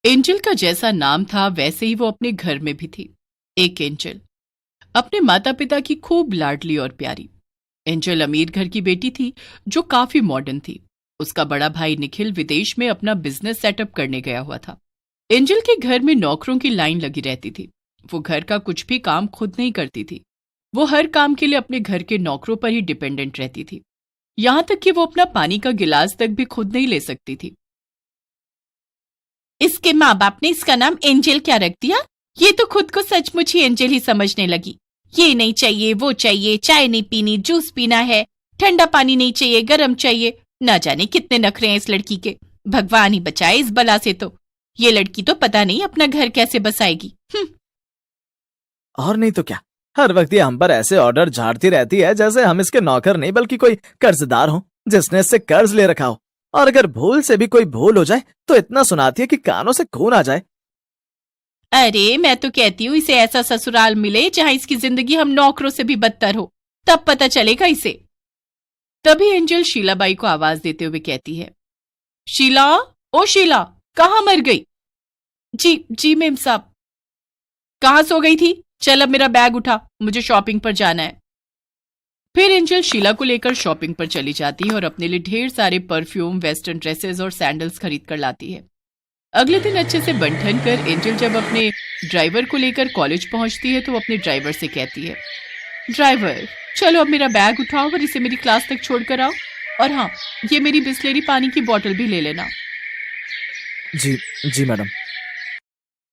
Angel का जैसा नाम था वैसे ही वो अपने घर में भी थी। एक एंजल, अपने माता पिता की खूब लाडली और प्यारी। एंजल अमीर घर की बेटी थी जो काफी मॉडर्न थी। उसका बड़ा भाई निखिल विदेश में अपना बिजनेस सेटअप करने गया हुआ था। एंजल के घर में नौकरों की लाइन लगी रहती थी। वो घर का कुछ भी काम खुद नहीं करती थी। वो हर काम के लिए अपने घर के नौकरों पर ही डिपेंडेंट रहती थी। यहां तक कि वो अपना पानी का गिलास तक भी खुद नहीं ले सकती थी। इसके माँ बाप ने इसका नाम एंजल क्या रख दिया? ये तो खुद को सचमुच ही एंजल ही समझने लगी। ये नहीं चाहिए, वो चाहिए, चाय नहीं पीनी, जूस पीना है, ठंडा पानी नहीं चाहिए, गरम चाहिए। ना जाने कितने नखरे हैं इस लड़की के। भगवान ही बचाए इस बला से। तो ये लड़की तो पता नहीं अपना घर कैसे बसाएगी। और नहीं तो क्या, हर वक्त ये हम पर ऐसे ऑर्डर झाड़ती रहती है जैसे हम इसके नौकर नहीं बल्कि कोई कर्जदार हो जिसने इससे कर्ज ले रखा हो। और अगर भूल से भी कोई भूल हो जाए तो इतना सुनाती है कि कानों से खून आ जाए। अरे मैं तो कहती हूँ इसे ऐसा ससुराल मिले जहां इसकी जिंदगी हम नौकरों से भी बदतर हो, तब पता चलेगा इसे। तभी एंजल शीलाबाई को आवाज देते हुए कहती है, शीला, ओ शीला, कहाँ मर गई? जी जी मेम साहब। कहाँ सो गई थी? चल अब मेरा बैग उठा, मुझे शॉपिंग पर जाना है। फिर एंजल शीला को लेकर शॉपिंग पर चली जाती है और अपने लिए ढेर सारे परफ्यूम, वेस्टर्न ड्रेसेस और सैंडल्स खरीद कर लाती है। अगले दिन अच्छे से बन ठन कर एंजल जब अपने ड्राइवर को लेकर कॉलेज पहुंचती है तो अपने ड्राइवर से कहती है, ड्राइवर, चलो अब मेरा बैग उठाओ और इसे मेरी क्लास तक छोड़कर आओ। और हाँ, ये मेरी बिस्लेरी पानी की बोतल भी ले लेना। जी जी मैडम।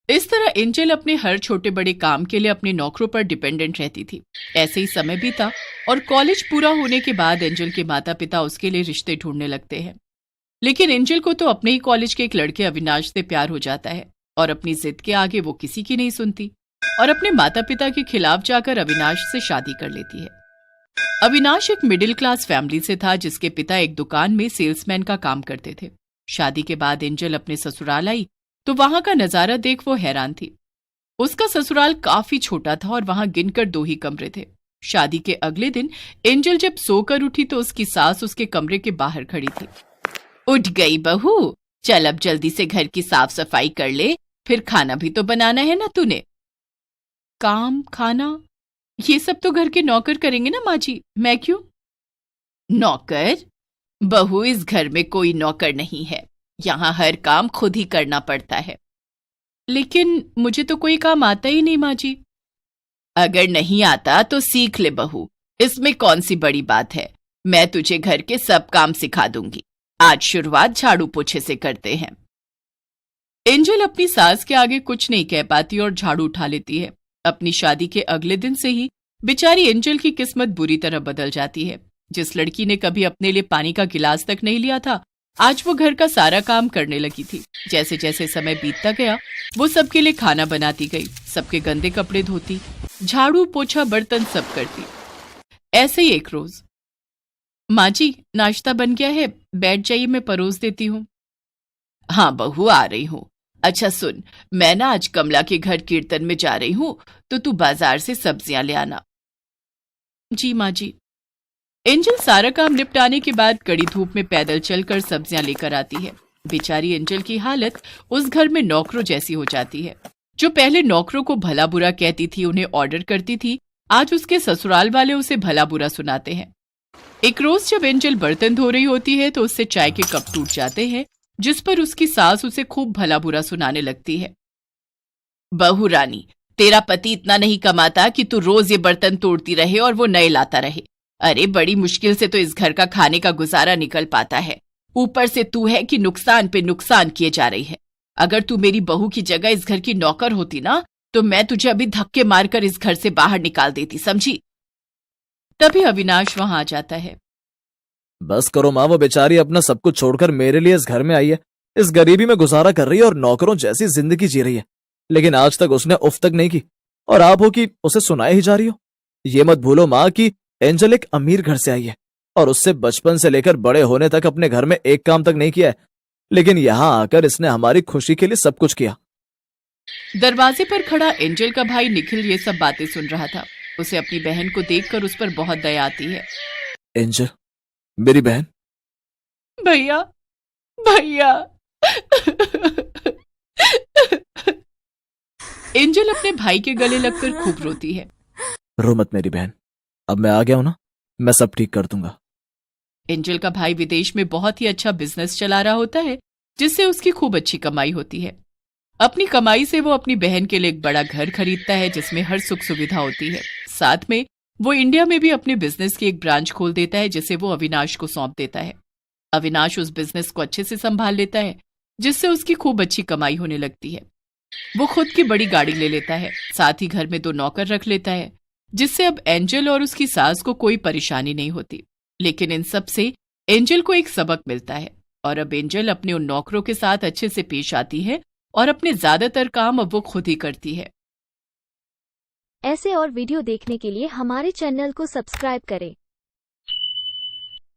इस तरह एंजल अपने हर छोटे बड़े काम के लिए अपने नौकरों पर डिपेंडेंट रहती थी। ऐसे ही समय बीता और कॉलेज पूरा होने के बाद एंजल के माता पिता उसके लिए रिश्ते ढूंढने लगते हैं। लेकिन एंजल को तो अपने ही कॉलेज के एक लड़के अविनाश से प्यार हो जाता है और अपनी जिद के आगे वो किसी की नहीं सुनती और अपने माता पिता के खिलाफ जाकर अविनाश से शादी कर लेती है। अविनाश एक मिडिल क्लास फैमिली से था जिसके पिता एक दुकान में सेल्समैन का काम करते थे। शादी के बाद एंजल अपने ससुराल आई तो वहां का नजारा देख वो हैरान थी। उसका ससुराल काफी छोटा था और वहां गिनकर 2 ही कमरे थे। शादी के अगले दिन एंजल जब सोकर उठी तो उसकी सास उसके कमरे के बाहर खड़ी थी। उठ गई बहू, चल अब जल्दी से घर की साफ सफाई कर ले, फिर खाना भी तो बनाना है ना तूने। काम, खाना, ये सब तो घर के नौकर करेंगे ना माँ जी, मैं क्यों? नौकर? बहू, इस घर में कोई नौकर नहीं है। यहाँ हर काम खुद ही करना पड़ता है। लेकिन मुझे तो कोई काम आता ही नहीं माँ जी। अगर नहीं आता तो सीख ले बहू, इसमें कौन सी बड़ी बात है। मैं तुझे घर के सब काम सिखा दूंगी। आज शुरुआत झाड़ू पोछे से करते हैं। एंजल अपनी सास के आगे कुछ नहीं कह पाती और झाड़ू उठा लेती है। अपनी शादी के अगले दिन से ही बेचारी एंजल की किस्मत बुरी तरह बदल जाती है। जिस लड़की ने कभी अपने लिए पानी का गिलास तक नहीं लिया था, आज वो घर का सारा काम करने लगी थी। जैसे जैसे समय बीतता गया वो सबके लिए खाना बनाती गई, सबके गंदे कपड़े धोती, झाड़ू पोछा बर्तन सब करती। ऐसे ही एक रोज, माँ जी नाश्ता बन गया है, बैठ जाइए, मैं परोस देती हूँ। हाँ बहू, आ रही हूँ। अच्छा सुन, मैं ना आज कमला के घर कीर्तन में जा रही हूँ, तो तू बाजार से सब्जियां ले आना। जी माँ जी। एंजल सारा काम निपटाने के बाद कड़ी धूप में पैदल चलकर सब्जियां लेकर आती है। बेचारी एंजल की हालत उस घर में नौकरों जैसी हो जाती है। जो पहले नौकरों को भला बुरा कहती थी, उन्हें ऑर्डर करती थी, आज उसके ससुराल वाले उसे भला बुरा सुनाते हैं। एक रोज जब एंजल बर्तन धो रही होती है तो उससे चाय के कप टूट जाते हैं, जिस पर उसकी सास उसे खूब भला बुरा सुनाने लगती है। बहू रानी, तेरा पति इतना नहीं कमाता कि तू रोज ये बर्तन तोड़ती रहे और वो नए लाता रहे। अरे बड़ी मुश्किल से तो इस घर का खाने का गुजारा निकल पाता है, ऊपर से तू है कि नुकसान पे नुकसान किए जा रही है। अगर तू मेरी बहू की जगह इस घर की नौकर होती ना, तो मैं तुझे अभी धक्के मारकर इस घर से बाहर निकाल देती, समझी? तभी अविनाश वहां आ जाता है। बस करो माँ, वो बेचारी अपना सब कुछ छोड़कर मेरे लिए इस घर में आई है, इस गरीबी में गुजारा कर रही है और नौकरों जैसी जिंदगी जी रही है। लेकिन आज तक उसने उफ तक नहीं की और आप हो कि उसे सुनाए ही जा रही हो। ये मत भूलो माँ कि एंजल एक अमीर घर से आई है और उससे बचपन से लेकर बड़े होने तक अपने घर में एक काम तक नहीं किया है, लेकिन यहाँ आकर इसने हमारी खुशी के लिए सब कुछ किया। दरवाजे पर खड़ा एंजल का भाई निखिल ये सब बातें सुन रहा था। उसे अपनी बहन को देखकर उस पर बहुत दया आती है। एंजल, मेरी बहन। भैया, भैया, एंजल अपने भाई के गले लगकर खूब रोती है। रो मत मेरी बहन, अब मैं आ गया हूं ना, मैं सब ठीक कर दूंगा। एंजल का भाई विदेश में बहुत ही अच्छा बिजनेस चला रहा होता है, जिससे उसकी खूब अच्छी कमाई होती है। अपनी कमाई से वो अपनी बहन के लिए एक बड़ा घर खरीदता है, जिसमें हर सुख सुविधा होती है। साथ में वो इंडिया में भी अपने बिजनेस की एक ब्रांच खोल देता है, जिसे वो अविनाश को सौंप देता है। अविनाश उस बिजनेस को अच्छे से संभाल लेता है, जिससे उसकी खूब अच्छी कमाई होने लगती है। वो खुद की बड़ी गाड़ी ले लेता है, साथ ही घर में 2 नौकर रख लेता है, जिससे अब एंजल और उसकी सास को कोई परेशानी नहीं होती। लेकिन इन सब से एंजल को एक सबक मिलता है, और अब एंजल अपने उन नौकरों के साथ अच्छे से पेश आती है और अपने ज्यादातर काम अब वो खुद ही करती है। ऐसे और वीडियो देखने के लिए हमारे चैनल को सब्सक्राइब करें